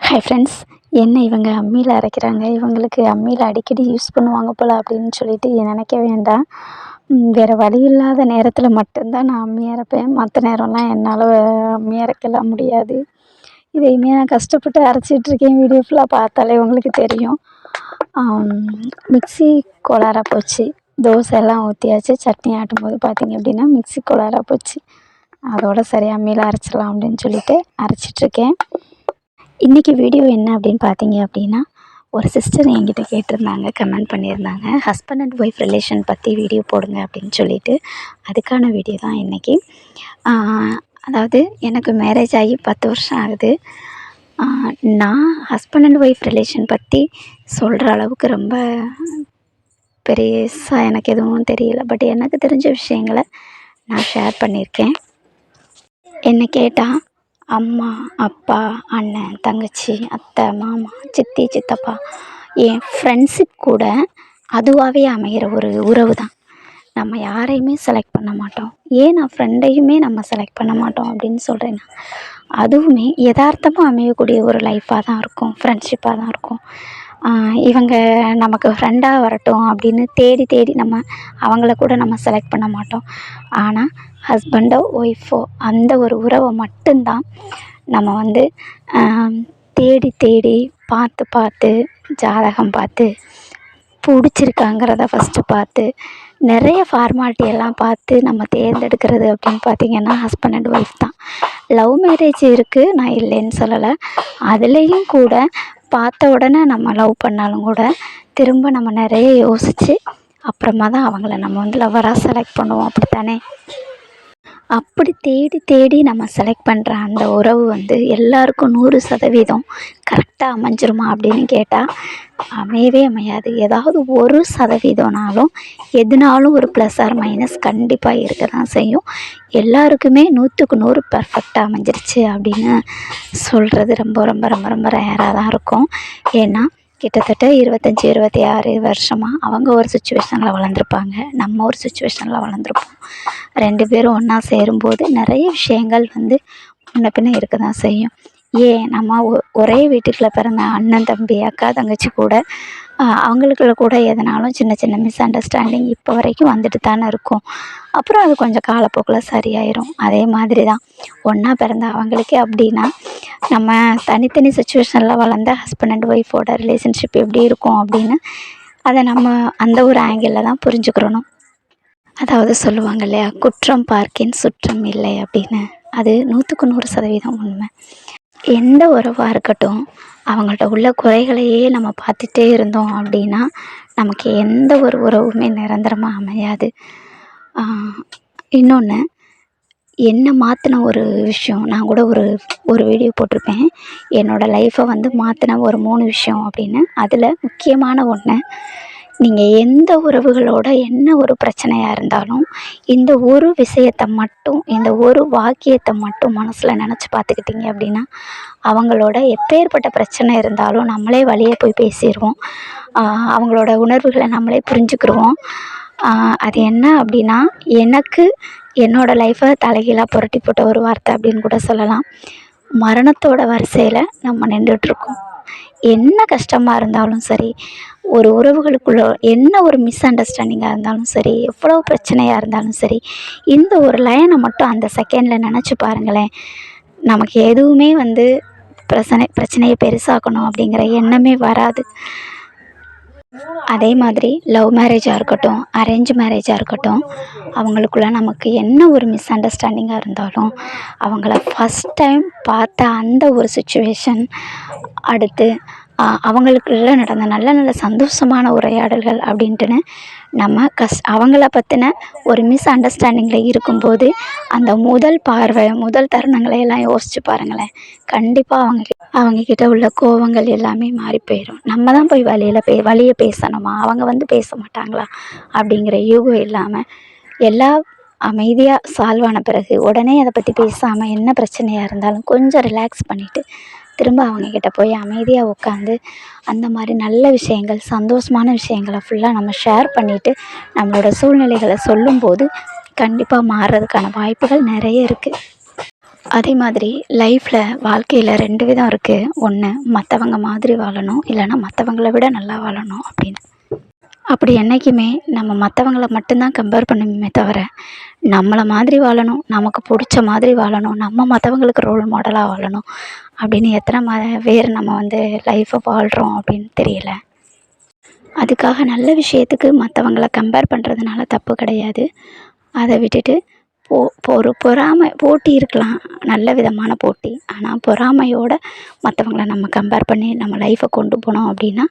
Hi friends. என்ன இவங்க அம்மியில் அரைக்கிறாங்க, இவங்களுக்கு அம்மியில் அடிக்கடி யூஸ் பண்ணுவாங்க போல் அப்படின்னு சொல்லிட்டு நினைக்க வேண்டாம். வேறு வழி இல்லாத நேரத்தில் மட்டும்தான் நான் அம்மி அரைப்பேன். மற்ற நேரம்லாம் என்னால் அம்மி அரைக்கலாம் முடியாது. இதையுமே நான் கஷ்டப்பட்டு அரைச்சிட்ருக்கேன். வீடியோ ஃபுல்லாக பார்த்தாலே உங்களுக்கு தெரியும். மிக்ஸி கோளாறாக போச்சு. தோசை எல்லாம் ஊற்றியாச்சு. சட்னி ஆட்டும்போது பார்த்திங்க அப்படின்னா மிக்ஸி கோளாறாக போச்சு. அதோட சரி அம்மியில் அரைச்சிடலாம் அப்படின்னு சொல்லிட்டு அரைச்சிட்ருக்கேன். இன்றைக்கி வீடியோ என்ன அப்படின்னு பார்த்தீங்க அப்படின்னா, ஒரு சிஸ்டர் என்கிட்ட கேட்டிருந்தாங்க, கமெண்ட் பண்ணியிருந்தாங்க, ஹஸ்பண்ட் அண்ட் ஒய்ஃப் ரிலேஷன் பற்றி வீடியோ போடுங்க அப்படின்னு சொல்லிட்டு. அதுக்கான வீடியோ தான் இன்றைக்கி. அதாவது எனக்கு மேரேஜ் ஆகி 10 வருஷம் ஆகுது. நான் ஹஸ்பண்ட் அண்ட் ஒய்ஃப் ரிலேஷன் பற்றி சொல்கிற அளவுக்கு ரொம்ப பெருசாக எனக்கு எதுவும் தெரியல. பட் எனக்கு தெரிஞ்ச விஷயங்களை நான் ஷேர் பண்ணியிருக்கேன். என்ன கேட்டால் அம்மா, அப்பா, அண்ணன், தங்கச்சி, அத்தை, மாமா, சித்தி, சித்தப்பா, என் ஃப்ரெண்ட்ஷிப் கூட அதுவாகவே அமைகிற ஒரு உறவு தான். நம்ம யாரையுமே செலக்ட் பண்ண மாட்டோம். ஏன் நான் ஃப்ரெண்டையுமே நம்ம செலக்ட் பண்ண மாட்டோம் அப்படின்னு சொல்கிறேன்னா, அதுவுமே யதார்த்தமாக அமையக்கூடிய ஒரு லைஃப்பாக தான் இருக்கும், ஃப்ரெண்ட்ஷிப்பாக தான் இருக்கும். இவங்க நமக்கு ஃப்ரெண்டாக வரட்டும் அப்படின்னு தேடி தேடி நம்ம அவங்கள கூட நம்ம செலக்ட் பண்ண மாட்டோம். ஆனால் ஹஸ்பண்டோ ஒய்ஃபோ அந்த ஒரு உறவை மட்டும்தான் நம்ம வந்து தேடி தேடி பார்த்து பார்த்து ஜாதகம் பார்த்து பிடிச்சிருக்காங்கிறத ஃபஸ்ட்டு பார்த்து நிறைய ஃபார்மாலிட்டி எல்லாம் பார்த்து நம்ம தேர்ந்தெடுக்கிறது அப்படின்னு பார்த்திங்கன்னா ஹஸ்பண்ட் அண்ட் ஒய்ஃப் தான். லவ் மேரேஜ் இருக்குது, நான் இல்லைன்னு சொல்லலை. அதுலேயும் கூட பார்த்த உடனே நம்ம லவ் பண்ணாலும் கூட திரும்ப நம்ம நிறைய யோசித்து அப்புறமா தான் அவங்கள நம்ம வந்து லவ்வராக செலக்ட் பண்ணுவோம். அப்படித்தானே? அப்படி தேடி தேடி நம்ம செலக்ட் பண்ணுற அந்த உறவு வந்து எல்லாருக்கும் 100% கரெக்டாக அமைஞ்சிருமா அப்படின்னு கேட்டால் அமையவே அமையாது. ஏதாவது 1%னாலும் எதுனாலும் ஒரு ப்ளஸ் ஆர் மைனஸ் கண்டிப்பாக இருக்க தான் செய்யும். எல்லாருக்குமே 100க்கு 100 பர்ஃபெக்டாக அமைஞ்சிருச்சு அப்படின்னு சொல்கிறது ரொம்ப ரொம்ப ரொம்ப ரொம்ப ரேராக தான் இருக்கும். ஏன்னா கிட்டத்தட்ட 25-26 வருஷமாக அவங்க ஒரு சுச்சுவேஷனில் வளர்ந்துருப்பாங்க, நம்ம ஒரு சுச்சுவேஷனில் வளர்ந்துருப்போம். 2 பேரும் ஒன்றா சேரும்போது நிறைய விஷயங்கள் வந்து முன்ன பின்ன இருக்க தான் செய்யும். ஏன் நம்ம ஒரே வீட்டுக்குள்ளே பிறந்த அண்ணன் தம்பி அக்கா தங்கச்சி கூட அவங்களுக்குள்ள கூட எதனாலும் சின்ன சின்ன மிஸ் அண்டர்ஸ்டாண்டிங் இப்போ வரைக்கும் வந்துட்டு தானே இருக்கும். அப்புறம் அது கொஞ்சம் காலப்போக்கில் சரியாயிடும். அதே மாதிரி தான் ஒன்றா பிறந்த அவங்களுக்கே அப்படின்னா நம்ம தனித்தனி சுச்சுவேஷனில் வளர்ந்த ஹஸ்பண்ட் அண்ட் ஒய்ஃபோட ரிலேஷன்ஷிப் எப்படி இருக்கும் அப்படின்னு அதை நம்ம அந்த ஒரு ஆங்கிளில் தான் புரிஞ்சுக்கிறணும். அதாவது சொல்லுவாங்க இல்லையா, குற்றம் பார்க்கின் சுற்றம் இல்லை அப்படின்னு. அது 100க்கு 100% உண்மை. எந்த உறவாக இருக்கட்டும், அவங்கள்ட்ட உள்ள குறைகளையே நம்ம பார்த்துட்டே இருந்தோம் அப்படின்னா நமக்கு எந்த ஒரு உறவுமே நிரந்தரமாக அமையாது. இன்னொன்று, என்னை மாற்றின ஒரு விஷயம், நான் கூட ஒரு வீடியோ போட்டிருப்பேன், என்னோடய லைஃப்பை வந்து மாற்றின ஒரு 3 விஷயம் அப்படின்னு. அதில் முக்கியமான ஒன்று, நீங்கள் எந்த உறவுகளோட என்ன ஒரு பிரச்சனையாக இருந்தாலும் இந்த ஒரு விஷயத்தை மட்டும், இந்த ஒரு வாக்கியத்தை மட்டும் மனசில் நினச்சி பார்த்துக்கிட்டிங்க அப்படின்னா அவங்களோட எப்பேற்பட்ட பிரச்சனை இருந்தாலும் நம்மளே வழியே போய் பேசிடுவோம். அவங்களோட உணர்வுகளை நம்மளே புரிஞ்சுக்கிடுவோம். அது என்ன அப்படின்னா, எனக்கு என்னோடய லைஃப்பை தலைகீழாக புரட்டி போட்ட ஒரு வார்த்தை அப்படின்னு கூட சொல்லலாம். மரணத்தோட வரிசையில் நம்ம நின்றுட்டுருக்கோம். என்ன கஷ்டமாக இருந்தாலும் சரி, ஒரு உறவுகளுக்குள்ள என்ன ஒரு மிஸ் அண்டர்ஸ்டாண்டிங்காக இருந்தாலும் சரி, எவ்வளோ பிரச்சனையாக இருந்தாலும் சரி, இந்த ஒரு லைனை மட்டும் அந்த செகண்டில் நினச்சி பாருங்களேன். நமக்கு எதுவுமே வந்து பிரச்சனையை பெருசாக்கணும் அப்படிங்கிற எண்ணமே வராது. அதே மாதிரி லவ் மேரேஜாக இருக்கட்டும், அரேஞ்ச் மேரேஜாக இருக்கட்டும், அவங்களுக்குள்ள நமக்கு என்ன ஒரு மிஸ் அண்டர்ஸ்டாண்டிங்காக இருந்தாலும் அவங்கள ஃபஸ்ட் டைம் பார்த்த அந்த ஒரு சுச்சுவேஷன், அடுத்து அவங்களுக்குள்ள நடந்த நல்ல நல்ல சந்தோஷமான உரையாடல்கள் அப்படின்ட்டுன்னு நம்ம அவங்கள பற்றின ஒரு மிஸ் அண்டர்ஸ்டாண்டிங்கில் இருக்கும்போது அந்த முதல் பார்வை, முதல் தருணங்களை எல்லாம் யோசித்து பாருங்களேன். கண்டிப்பாக அவங்கக்கிட்ட உள்ள கோவங்கள் எல்லாமே மாறி போயிடும். நம்ம தான் போய் வழியை பேசணுமா, அவங்க வந்து பேச மாட்டாங்களா அப்படிங்கிற யூகம் இல்லாமல் எல்லாம் அமைதியாக சால்வ் ஆன பிறகு உடனே அதை பற்றி பேசாமல் என்ன பிரச்சனையாக இருந்தாலும் கொஞ்சம் ரிலாக்ஸ் பண்ணிவிட்டு திரும்ப அவங்கக்கிட்ட போய் அமைதியாக உட்காந்து அந்த மாதிரி நல்ல விஷயங்கள், சந்தோஷமான விஷயங்களை ஃபுல்லாக நம்ம ஷேர் பண்ணிவிட்டு நம்மளோட சூழ்நிலைகளை சொல்லும்போது கண்டிப்பாக மாறுறதுக்கான வாய்ப்புகள் நிறைய இருக்குது. அதே மாதிரி லைஃப்பில் வாழ்க்கையில் 2 விதம் இருக்குது. ஒன்று மற்றவங்க மாதிரி வாழணும், இல்லைன்னா மற்றவங்கள விட நல்லா வாழணும் அப்படின்னு. அப்படி என்றைக்குமே நம்ம மற்றவங்கள மட்டும்தான் கம்பேர் பண்ணுமே தவிர, நம்மளை மாதிரி வாழணும், நமக்கு பிடிச்ச மாதிரி வாழணும், நம்ம மற்றவங்களுக்கு ரோல் மாடலாக வாழணும் அப்படின்னு எத்தனை பேர் நம்ம லைஃப்பை வாழ்கிறோம் அப்படின்னு தெரியல. அதுக்காக நல்ல விஷயத்துக்கு மற்றவங்கள கம்பேர் பண்ணுறதுனால தப்பு கிடையாது. அதை விட்டுட்டு ஒரு பொறாமை போட்டி இருக்கலாம், நல்ல விதமான போட்டி. ஆனால் பொறாமையோடு மற்றவங்கள நம்ம கம்பேர் பண்ணி நம்ம லைஃப்பை கொண்டு போனோம் அப்படின்னா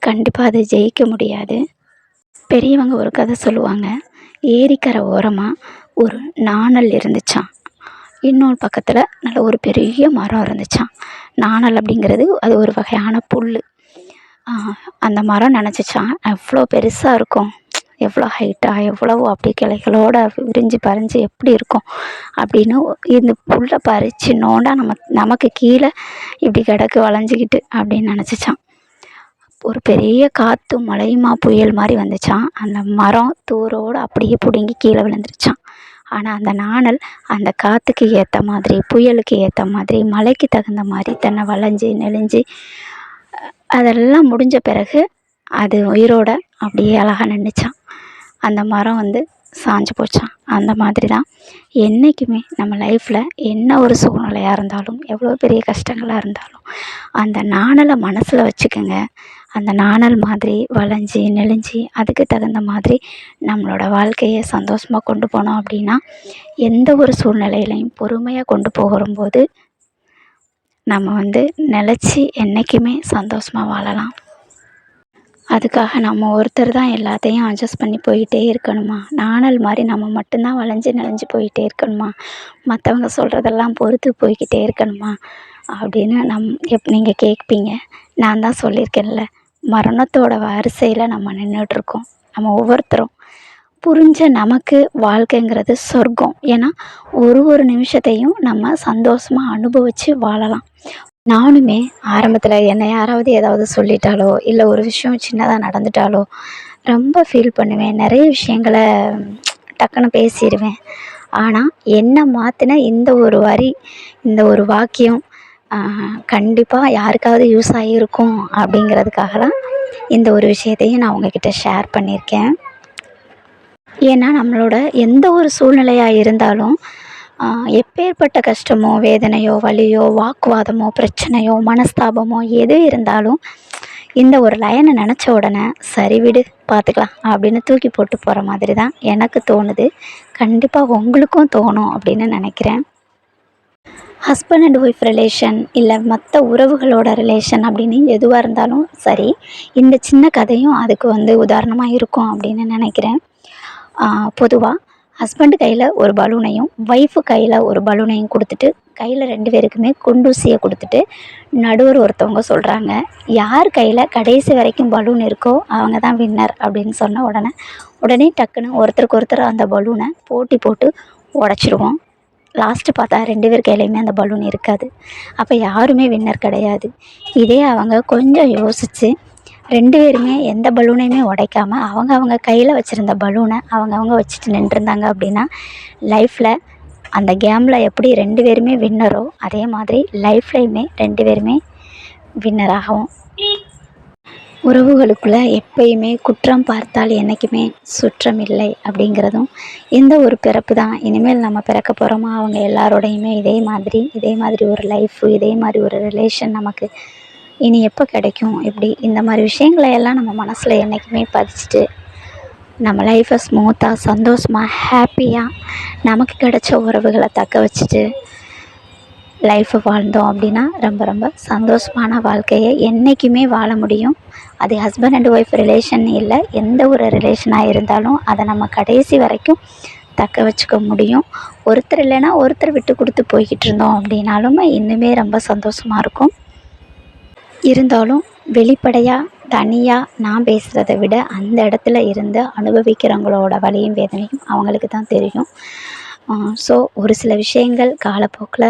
கண்டிப்பாக அதை ஜெயிக்க முடியாது. பெரியவங்க ஒரு கதை சொல்லுவாங்க. ஏரிக்கரை ஓரமாக ஒரு நாணல் இருந்துச்சாம். இன்னொரு பக்கத்தில் நல்ல ஒரு பெரிய மரம் இருந்துச்சாம். நாணல் அப்படிங்கிறது அது ஒரு வகையான புல். அந்த மரம் நினச்சிச்சான், எவ்வளோ பெருசாக இருக்கும், எவ்வளோ ஹைட்டாக, எவ்வளவோ அப்படி கிளைகளோடு விரிஞ்சு பறிஞ்சு எப்படி இருக்கும் அப்படின்னு. இந்த புல்லை பறித்து நோண்டா நமக்கு கீழே இப்படி கிடக்கு வளைஞ்சிக்கிட்டு அப்படின்னு நினச்சிச்சான். ஒரு பெரிய காற்றும் மழையுமா புயல் மாதிரி வந்துச்சான். அந்த மரம் தூரோடு அப்படியே பிடுங்கி கீழே விழுந்துருச்சான். ஆனால் அந்த நாணல் அந்த காற்றுக்கு ஏற்ற மாதிரி, புயலுக்கு ஏற்ற மாதிரி, மழைக்கு தகுந்த மாதிரி தன்னை வளைஞ்சி நெளிஞ்சு அதெல்லாம் முடிஞ்ச பிறகு அது உயிரோட அப்படியே அழகாக நின்றுச்சான். அந்த மரம் சாஞ்சு போச்சான். அந்த மாதிரி தான் என்றைக்குமே நம்ம லைஃப்பில் என்ன ஒரு சூழ்நிலையாக இருந்தாலும், எவ்வளோ பெரிய கஷ்டங்களாக இருந்தாலும், அந்த நாணலை மனசில் வச்சுக்கோங்க. அந்த நாணல் மாதிரி வளைஞ்சி நெளிஞ்சு அதுக்கு தகுந்த மாதிரி நம்மளோட வாழ்க்கையை சந்தோஷமாக கொண்டு போனோம் அப்படின்னா எந்த ஒரு சூழ்நிலையிலையும் பொறுமையாக கொண்டு போகும்போது நம்ம நிலச்சி என்றைக்குமே சந்தோஷமாக வாழலாம். அதுக்காக நம்ம ஒருத்தர் தான் எல்லாத்தையும் அட்ஜஸ்ட் பண்ணி போயிட்டே இருக்கணுமா? நாணல் மாதிரி நம்ம மட்டும்தான் வளைஞ்சி நெளிஞ்சு போயிட்டே இருக்கணுமா? மற்றவங்க சொல்கிறதெல்லாம் பொறுத்து போய்கிட்டே இருக்கணுமா அப்படின்னு நீங்கள் கேட்பீங்க. நான் தான் சொல்லியிருக்கேன்ல, மரணத்தோட வரிசையில் நம்ம நின்றுட்டுருக்கோம். நம்ம ஒவ்வொருத்தரும் புரிஞ்ச நமக்கு வாழ்க்கைங்கிறது சொர்க்கம். ஏன்னா ஒரு நிமிஷத்தையும் நம்ம சந்தோஷமாக அனுபவித்து வாழலாம். நானுமே ஆரம்பத்தில் என்னை யாராவது ஏதாவது சொல்லிட்டாலோ, இல்லை ஒரு விஷயம் சின்னதாக நடந்துட்டாலோ ரொம்ப ஃபீல் பண்ணுவேன். நிறைய விஷயங்களை டக்குன்னு பேசிடுவேன். ஆனால் என்னை மாற்றின இந்த ஒரு வரி, இந்த ஒரு வாக்கியம் கண்டிப்பாக யாருக்காவது யூஸ் ஆகியிருக்கும் அப்படிங்கிறதுக்காக தான் இந்த ஒரு விஷயத்தையும் நான் உங்ககிட்ட ஷேர் பண்ணியிருக்கேன். ஏன்னா நம்மளோட எந்த ஒரு சூழ்நிலையாக இருந்தாலும் எப்பேற்பட்ட கஷ்டமோ, வேதனையோ, வலியோ, வாக்குவாதமோ, பிரச்சனையோ, மனஸ்தாபமோ எது இருந்தாலும் இந்த ஒரு லைனை நினச்ச உடனே சரி விடு பார்த்துக்கலாம் அப்படின்னு தூக்கி போட்டு போகிற மாதிரி தான் எனக்கு தோணுது. கண்டிப்பாக உங்களுக்கும் தோணும் அப்படின்னு நினைக்கிறேன். ஹஸ்பண்ட் அண்ட் ஒய்ஃப் ரிலேஷன் இல்லை மற்ற உறவுகளோட ரிலேஷன் அப்படின்னு எதுவாக இருந்தாலும் சரி, இந்த சின்ன கதையும் அதுக்கு உதாரணமாக இருக்கும் அப்படின்னு நினைக்கிறேன். பொதுவாக ஹஸ்பண்டு கையில் ஒரு பலூனையும் ஒய்ஃபு கையில் ஒரு பலூனையும் கொடுத்துட்டு, கையில் 2 பேருக்குமே குண்டூசியை கொடுத்துட்டு நடுவர் ஒருத்தவங்க சொல்கிறாங்க, யார் கையில் கடைசி வரைக்கும் பலூன் இருக்கோ அவங்க தான் வின்னர் அப்படின்னு சொன்ன உடனே டக்குன்னு ஒருத்தருக்கு ஒருத்தர் அந்த பலூனை போட்டி போட்டு உடச்சிருவோம். லாஸ்ட்டு பார்த்தா 2 பேர் கையிலையுமே அந்த பலூன் இருக்காது. அப்போ யாருமே வின்னர் கிடையாது. இதே அவங்க கொஞ்சம் யோசித்து 2 பேருமே எந்த பலூனையுமே உடைக்காமல் அவங்க கையில் வச்சுருந்த பலூனை அவங்க வச்சுட்டு நின்றுருந்தாங்க அப்படின்னா லைஃப்பில் அந்த கேமில் எப்படி 2 பேருமே வின்னரோ அதே மாதிரி லைஃப்லையுமே 2 பேருமே வின்னராகவும். உறவுகளுக்குள்ளே எப்பயுமே குற்றம் பார்த்தால் என்றைக்குமே சுற்றம் இல்லை அப்படிங்கிறதும் இந்த ஒரு பிறப்பு தான். இனிமேல் நம்ம பிறக்க போகிறோமா அவங்க எல்லாரோடையுமே இதே மாதிரி ஒரு லைஃபு, இதே மாதிரி ஒரு ரிலேஷன் நமக்கு இனி எப்போ கிடைக்கும், இப்படி இந்த மாதிரி விஷயங்களை எல்லாம் நம்ம மனசில் என்றைக்குமே பதிச்சுட்டு நம்ம லைஃப்பை ஸ்மூத்தாக, சந்தோஷமாக, ஹாப்பியாக நமக்கு கிடைச்ச உறவுகளை தக்க வச்சுட்டு லைஃப்பை வாழ்ந்தோம் அப்படின்னா ரொம்ப ரொம்ப சந்தோஷமான வாழ்க்கையை என்றைக்குமே வாழ முடியும். அது ஹஸ்பண்ட் அண்ட் ஒய்ஃப் ரிலேஷன் இல்லை, எந்த ஒரு ரிலேஷனாக இருந்தாலும் அதை நம்ம கடைசி வரைக்கும் தக்க வச்சுக்க முடியும். ஒருத்தர் இல்லைன்னா ஒருத்தர் விட்டு கொடுத்து போய்கிட்டு இருந்தோம் அப்படின்னாலுமே இன்னுமே ரொம்ப சந்தோஷமாக இருக்கும். இருந்தாலும் வெளிப்படையாக தனியாக நான் பேசுகிறத விட அந்த இடத்துல இருந்து அனுபவிக்கிறவங்களோட வலியும் வேதனையும் அவங்களுக்கு தான் தெரியும். ஸோ ஒரு சில விஷயங்கள் காலப்போக்கில்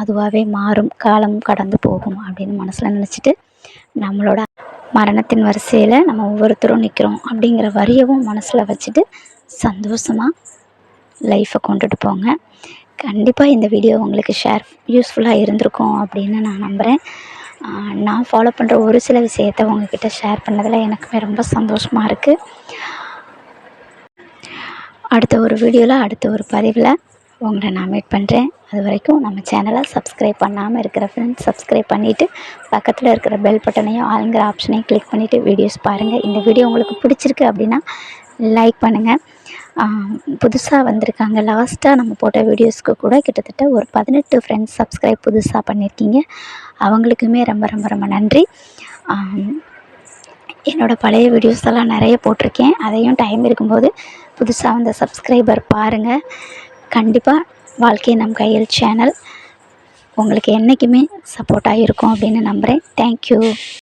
அதுவாகவே மாறும், காலம் கடந்து போகும் அப்படின்னு மனசில் நினச்சிட்டு நம்மளோட மரணத்தின் வரிசையில் நம்ம ஒவ்வொருத்தரும் நிற்கிறோம் அப்படிங்கிற வரியவும் மனசில் வச்சுட்டு சந்தோஷமாக லைஃப்பை கொண்டுட்டு போங்க. கண்டிப்பாக இந்த வீடியோ உங்களுக்கு யூஸ்ஃபுல்லாக இருந்திருக்கும் அப்படின்னு நான் நம்புகிறேன். நான் ஃபாலோ பண்ணுற ஒரு சில விஷயத்தை உங்ககிட்ட ஷேர் பண்ணதில் எனக்குமே ரொம்ப சந்தோஷமாக இருக்குது. அடுத்த ஒரு வீடியோவில் அடுத்த ஒரு பதிவில் உங்களை நான் மீட் பண்ணுறேன். அது வரைக்கும் நம்ம சேனலை சப்ஸ்கிரைப் பண்ணாமல் இருக்கிற ஃப்ரெண்ட்ஸ் சப்ஸ்கிரைப் பண்ணிவிட்டு பக்கத்தில் இருக்கிற பெல் பட்டனையும் ஆளுங்கிற ஆப்ஷனையும் கிளிக் பண்ணிவிட்டு வீடியோஸ் பாருங்கள். இந்த வீடியோ உங்களுக்கு பிடிச்சிருக்கு அப்படின்னா லைக் பண்ணுங்கள். புதுசாக வந்திருக்காங்க, லாஸ்ட்டாக நம்ம போட்ட வீடியோஸ்க்கு கூட கிட்டத்தட்ட ஒரு 18 ஃப்ரெண்ட்ஸ் சப்ஸ்கிரைப் புதுசாக பண்ணியிருக்கீங்க. அவங்களுக்குமே ரொம்ப ரொம்ப ரொம்ப நன்றி. என்னோடய பழைய வீடியோஸ் எல்லாம் நிறைய போட்டிருக்கேன். அதையும் டைம் இருக்கும்போது புதுசாக வந்த சப்ஸ்கிரைபர் பாருங்கள். கண்டிப்பாக வாழ்க்கை நம் கையில் சேனல் உங்களுக்கு என்றைக்குமே சப்போர்ட்டாக இருக்கும் அப்படின்னு நம்புகிறேன். தேங்க்யூ.